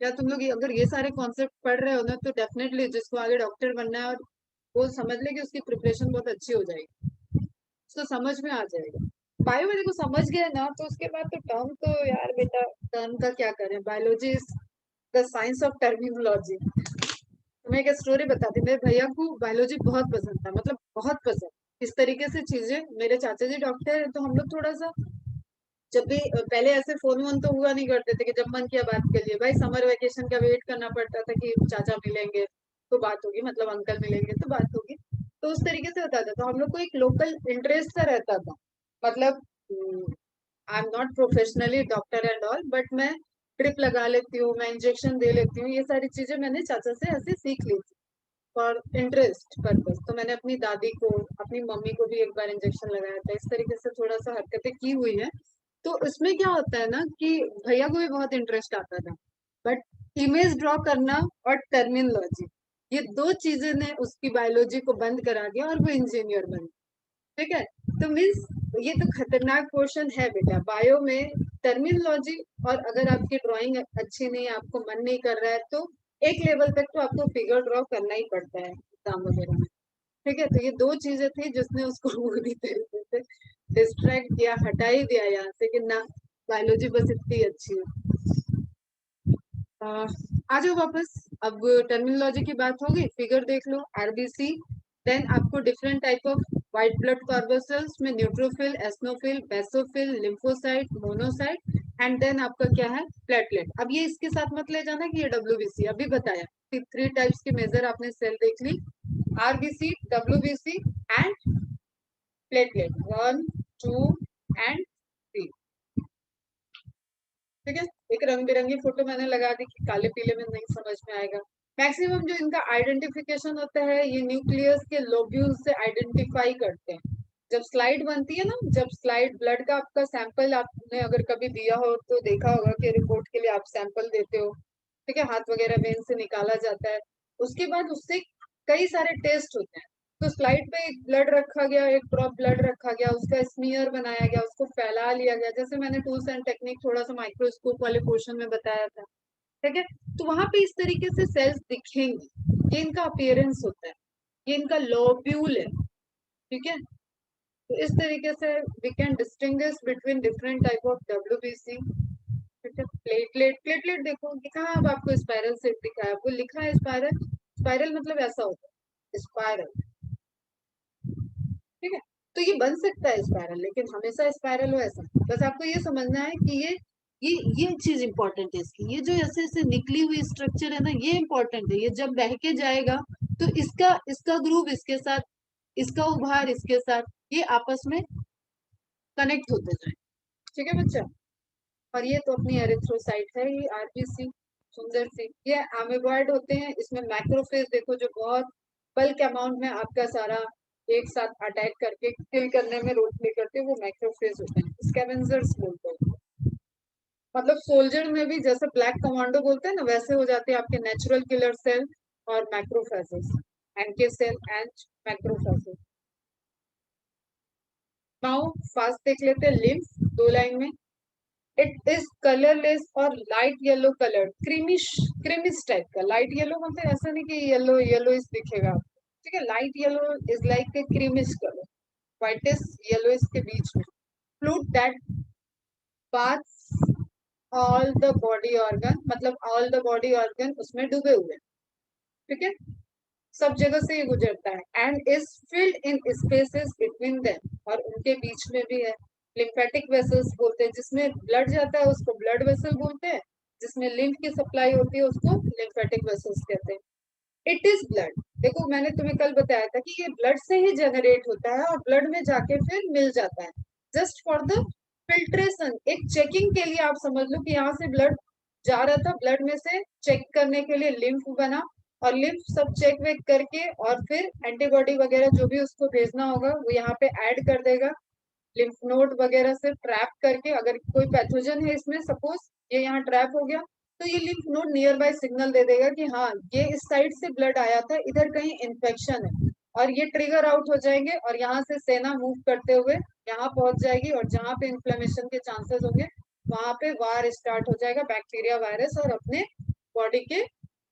या तुम लोग अगर ये सारे कॉन्सेप्ट पढ़ रहे हो ना, तो डेफिनेटली जिसको आगे डॉक्टर बनना है, और वो समझ ले कि उसकी प्रिपरेशन बहुत अच्छी हो जाएगी, उसको समझ में आ जाएगा। बायो मेरे को समझ गया ना, तो उसके बाद तो टर्म तो यार बेटा, टर्म का क्या करें, biology is the science of terminology. तुम्हें एक स्टोरी बताती, मेरे भैया को बायोलॉजी बहुत पसंद था, मतलब बहुत पसंद, इस तरीके से चीजें, मेरे चाचा जी डॉक्टर है, तो हम लोग थोड़ा सा, जब भी पहले ऐसे फोन वोन तो हुआ नहीं करते थे कि जब मन किया बात कर लिए, भाई समर वेकेशन का वेट करना पड़ता था कि चाचा मिलेंगे तो बात होगी, मतलब अंकल मिलेंगे तो बात होगी, तो उस तरीके से होता था। तो हम लोग को एक लोकल इंटरेस्ट सा रहता था, मतलब I am not professionally doctor and all, but मैं ड्रिप लगा लेती हूँ, मैं इंजेक्शन दे लेती हूँ, ये सारी चीजें मैंने चाचा से ऐसे सीख ली थी फॉर इंटरेस्ट पर्पस। तो मैंने अपनी दादी को, अपनी मम्मी को भी एक बार इंजेक्शन लगाया था, इस तरीके से थोड़ा सा हरकतें की हुई है। तो इसमें क्या होता है ना कि भैया को भी बहुत इंटरेस्ट आता था, बट इमेज ड्रॉ करना और टर्मिनोलॉजी, ये दो चीजें ने उसकी बायोलॉजी को बंद करा दिया और वो इंजीनियर बन गया। ठीक है, तो मीन्स ये तो खतरनाक पोर्शन है बेटा बायो में, टर्मिनोलॉजी। और अगर आपकी ड्राइंग अच्छी नहीं है, आपको मन नहीं कर रहा है, तो एक लेवल तक तो आपको फिगर ड्रॉ करना ही पड़ता है एग्जाम वगैरह में। ठीक है, तो ये दो चीजें थी जिसने उसको पूरी तरीके से डिस्ट्रैक्ट किया, हटा ही दिया यहाँ से कि ना बायोलॉजी बस इतनी अच्छी है। आ जाओ वापस। अब टर्मिनोलॉजी की बात होगी, फिगर देख लो, आरबीसी। देन आपको different type of white blood corpuscles में neutrophil, eosinophil, basophil, lymphocyte, monocyte, and then आपका क्या है, प्लेटलेट। अब ये इसके साथ मत ले जाना कि ये डब्ल्यूबीसी, अभी बताया थ्री टाइप्स की मेजर आपने सेल देख ली, RBC, WBC and platelet, 1 2 and 3। ठीक है, एक रंग बिरंगी फोटो मैंने लगा दी कि काले पीले में नहीं समझ में आएगा। मैक्सिमम जो इनका आइडेंटिफिकेशन होता है, ये न्यूक्लियस के लोब्यूल से आइडेंटिफाई करते हैं। जब स्लाइड बनती है ना, जब स्लाइड ब्लड का आपका सैंपल आपने अगर कभी दिया हो तो देखा होगा कि रिपोर्ट के लिए आप सैंपल देते हो, ठीक है, हाथ वगैरह वेन से निकाला जाता है, उसके बाद उससे कई सारे टेस्ट होते हैं। तो स्लाइड पे एक ब्लड रखा गया, एक ड्रॉप ब्लड रखा गया, उसका स्मीयर बनाया गया, उसको फैला लिया गया, जैसे मैंने टूल्स एंड टेक्निक थोड़ा सा माइक्रोस्कोप वाले पोर्शन में बताया था। ठीक है, तो वहां पे इस तरीके से सेल्स दिखेंगे, ये इनका अपीयरेंस होता है, ये इनका लोब्यूल है। ठीक है, तो इस तरीके से we can distinguish between different type of WBC. ठीक है, प्लेटलेट, प्लेटलेट देखो कि कहाँ, अब आपको स्पाइरल से दिखा है, आपको लिखा है स्पाइरल, स्पाइरल मतलब ऐसा होता है स्पाइरल। ठीक है, तो ये बन सकता है स्पाइरल, लेकिन हमेशा स्पाइरल हो ऐसा, बस आपको ये समझना है कि ये चीज इंपॉर्टेंट है इसकी, ये जो ऐसे ऐसे निकली हुई स्ट्रक्चर है ना, ये इंपॉर्टेंट है, ये जब बह के जाएगा तो इसका इसका ग्रुप इसके साथ, इसका उभार इसके साथ, ये आपस में कनेक्ट होते जाए। ठीक है बच्चा, और ये तो अपनी एरिथ्रोसाइट है, ये आरबीसी सुंदर सी, ये एमीबॉयड होते हैं, इसमें मैक्रोफेज देखो जो बहुत बल्क अमाउंट में आपका सारा एक साथ अटैक करके किल करने में रोल प्ले करते हैं, वो मैक्रोफेज होते हैं, स्कैवेंजर्स बोलते हैं। मतलब सोल्जर में भी जैसे ब्लैक कमांडो बोलते हैं ना, वैसे हो जाते हैं आपके नेचुरल किलर सेल और macrophages, NK cell and macrophages. Now fast देख लेते हैं लिम्फ, दो लाइन में। इट इज कलरलेस और light yellow colour, creamish, creamish type का, लाइट येलो मतलब ऐसा नहीं कि येलो येलो इस दिखेगा आपको। ठीक है, light yellow is like a creamish colour, whitish yellow इसके बीच में। Fluid that baths all the body organ, मतलब ऑल द बॉडी ऑर्गन उसमें डूबे हुए। ठीक है, सब जगह से ये गुजरता है, and is filled in spaces between them, और उनके बीच में भी है। लिम्फेटिक वेसल्स बोलते हैं, जिसमें ब्लड जाता है उसको ब्लड वेसल बोलते हैं, जिसमें लिम्फ की सप्लाई होती है उसको लिम्फेटिक वेसल्स कहते हैं। इट इज ब्लड, देखो मैंने तुम्हें कल बताया था कि ये ब्लड से ही जनरेट होता है और ब्लड में जाके फिर मिल जाता है, जस्ट फॉर द फिल्ट्रेशन, एक चेकिंग के लिए आप समझ लो कि यहाँ से ब्लड जा रहा था, ब्लड में से चेक करने के लिए लिम्फ बना, और लिम्फ सब चेक वेक करके और फिर एंटीबॉडी वगैरह जो भी उसको भेजना होगा वो यहाँ पे ऐड कर देगा, लिम्फ नोड वगैरह से ट्रैप करके, अगर कोई पैथोजन है इसमें सपोज ये यहाँ ट्रैप हो गया, तो ये lymph node nearby signal दे देगा कि हाँ ये इस साइड से ब्लड आया था, इधर कहीं इन्फेक्शन है, और ये ट्रिगर आउट हो जाएंगे और यहाँ से सेना मूव करते हुए यहाँ पहुंच जाएगी, और जहाँ पे इन्फ्लेमेशन के चांसेस होंगे वहां पे वार स्टार्ट हो जाएगा बैक्टीरिया वायरस और अपने बॉडी के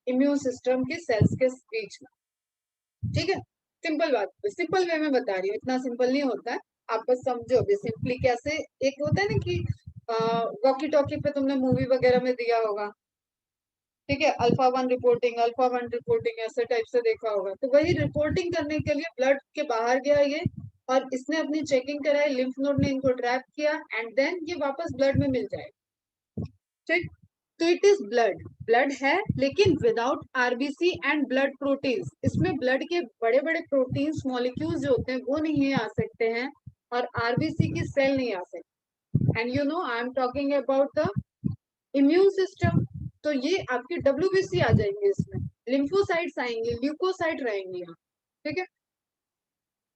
इम्यून सिस्टम के सेल्स के बीच में। ठीक है, सिंपल बात, सिंपल वे में बता रही हूँ, इतना सिंपल नहीं होता है, आप बस समझो अभी सिंपली कैसे। एक होता है ना कि वॉकी टॉकी पे तुमने मूवी वगैरह में दिया होगा, ठीक है, alpha one reporting, alpha one reporting, ऐसे टाइप से देखा होगा, तो वही रिपोर्टिंग करने के लिए ब्लड के बाहर गया ये, और इसने अपनी चेकिंग कराई, लिम्फ नोड ने इनको ट्रैप किया, एंड देन ये वापस ब्लड में मिल जाएगा। ठीक, तो इट इज ब्लड, ब्लड है लेकिन without RBC and blood proteins, इसमें ब्लड के बड़े बड़े प्रोटीन्स मॉलिक्यूल्स जो होते हैं वो नहीं आ सकते हैं, और आरबीसी की सेल नहीं आ सकती। And you know I am talking about the immune system, तो ये आपके डब्ल्यूबीसी आ जाएंगे इसमें, लिम्फोसाइट्स आएंगे, ल्यूकोसाइट रहेंगे यहाँ। ठीक है,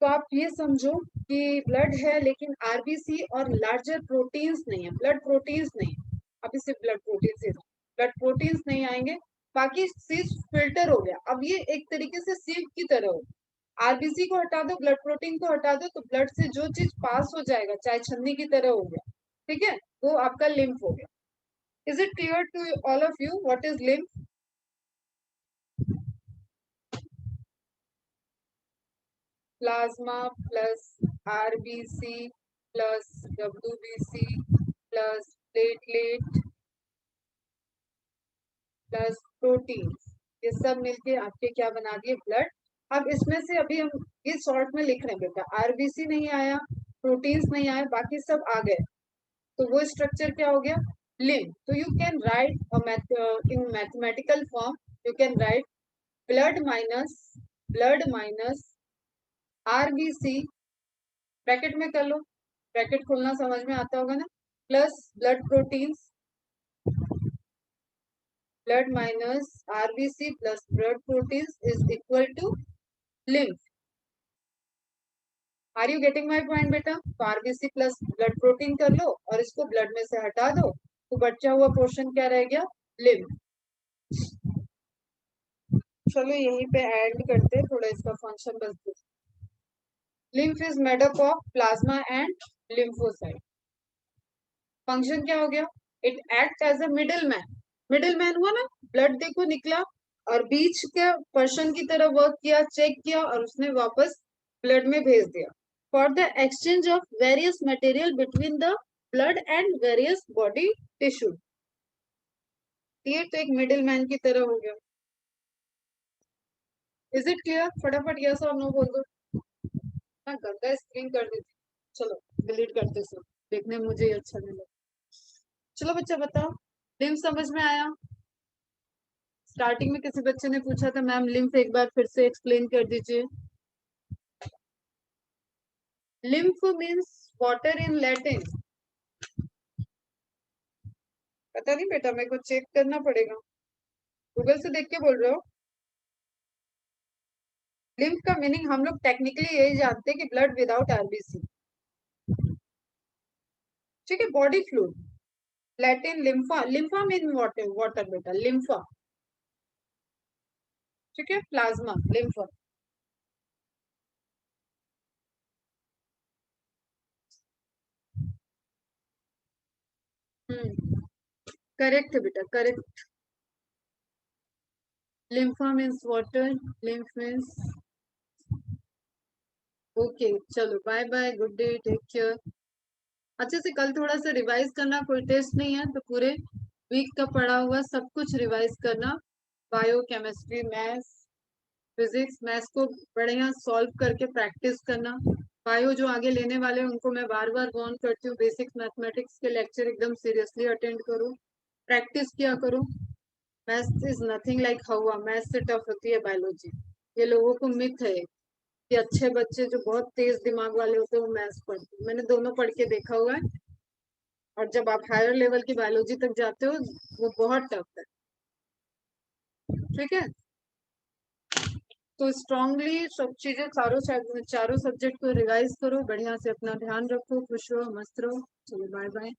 तो आप ये समझो कि ब्लड है लेकिन आरबीसी और लार्जर प्रोटीन्स नहीं है, ब्लड प्रोटीन्स नहीं है, अभी सिर्फ ब्लड प्रोटीन्स, ब्लड प्रोटीन्स नहीं आएंगे, बाकी सिर्फ फिल्टर हो गया। अब ये एक तरीके से सिर्फ की तरह हो, आरबीसी को हटा दो, ब्लड प्रोटीन को हटा दो, तो ब्लड से जो चीज पास हो जाएगा चाहे छन्नी की तरह हो गया, ठीक है, वो आपका लिम्फ हो गया। Is it clear to all of you what is lymph? Plasma plus RBC plus WBC plus platelet plus protein, ये सब मिलके आपके क्या बना दिए, ब्लड। अब इसमें से अभी हम ये शॉर्ट में लिख रहे हैं बेटा, आरबीसी नहीं आया, प्रोटीन्स नहीं आए, बाकी सब आ गए, तो वो स्ट्रक्चर क्या हो गया, लिम्फ। तो you can write in mathematical form, you can write blood minus RBC, bracket में कर लो, ब्रैकेट खोलना समझ में आता होगा ना, plus blood proteins, blood minus RBC plus blood proteins is equal to lymph. Are you getting my point बेटा? तो RBC plus blood protein कर लो और इसको ब्लड में से हटा दो, तो बचा हुआ पोर्शन क्या रह गया, lymph। चलो यहीं पे एंड करते, थोड़ा इसका फंक्शन बस। lymph is made up of plasma and lymphocyte। Function क्या हो गया, it act as a middle man हुआ ना, ब्लड देखो निकला और बीच के पर्सन की तरह वर्क किया, चेक किया और उसने वापस ब्लड में भेज दिया, for the exchange of various material between the blood and various body tissue. ये तो एक मिडिल मैन की तरह हो गया। Is it clear? फटाफट यस और नो बोल दो। हाँ, गंदा स्क्रीन कर दी थी, चलो डिलीट करते सब, देखने में मुझे अच्छा नहीं लगा। चलो बच्चा बताओ, लिम्फ समझ में आया? स्टार्टिंग में किसी बच्चे ने पूछा था मैम लिम्फ एक बार फिर से एक्सप्लेन कर दीजिए। Lymph means water in Latin. पता नहीं बेटा, मेरे को चेक करना पड़ेगा, गूगल से देख के बोल रहे हो? लिम्फ का मीनिंग हम लोग टेक्निकली यही जानते हैं कि ब्लड विदाउट आरबीसी, ठीक है, body fluid. Latin lympha, lympha mean water, water बेटा, लिम्फा, ठीक है, प्लाज्मा लिम्फा। करेक्ट है बेटा, correct. Lympha means water, lymph means, okay, चलो bye bye, good day, take care. अच्छे से कल थोड़ा सा रिवाइज करना, कोई टेस्ट नहीं है तो पूरे वीक का पढ़ा हुआ सब कुछ रिवाइज करना, bio chemistry maths physics, maths को बढ़िया सॉल्व करके प्रैक्टिस करना। बायो जो आगे लेने वाले हैं उनको मैं बार बार वार्न करती हूँ, बेसिक्स मैथमेटिक्स के लेक्चर एकदम सीरियसली अटेंड करो, प्रैक्टिस किया करो। मैथ्स इज नथिंग लाइक हवा, मैथ्स से टफ होती है बायोलॉजी, ये लोगों को मिथ है कि अच्छे बच्चे जो बहुत तेज दिमाग वाले होते हैं वो मैथ्स पढ़ते हैं, मैंने दोनों पढ़ के देखा हुआ है, और जब आप हायर लेवल की बायोलॉजी तक जाते हो वो बहुत टफ है, ठीक है। तो स्ट्रांगली सब चीजें, चारों सब्जेक्ट को रिवाइज करो, बढ़िया से अपना ध्यान रखो, खुश रहो, मस्त रहो। चलो बाय बाय।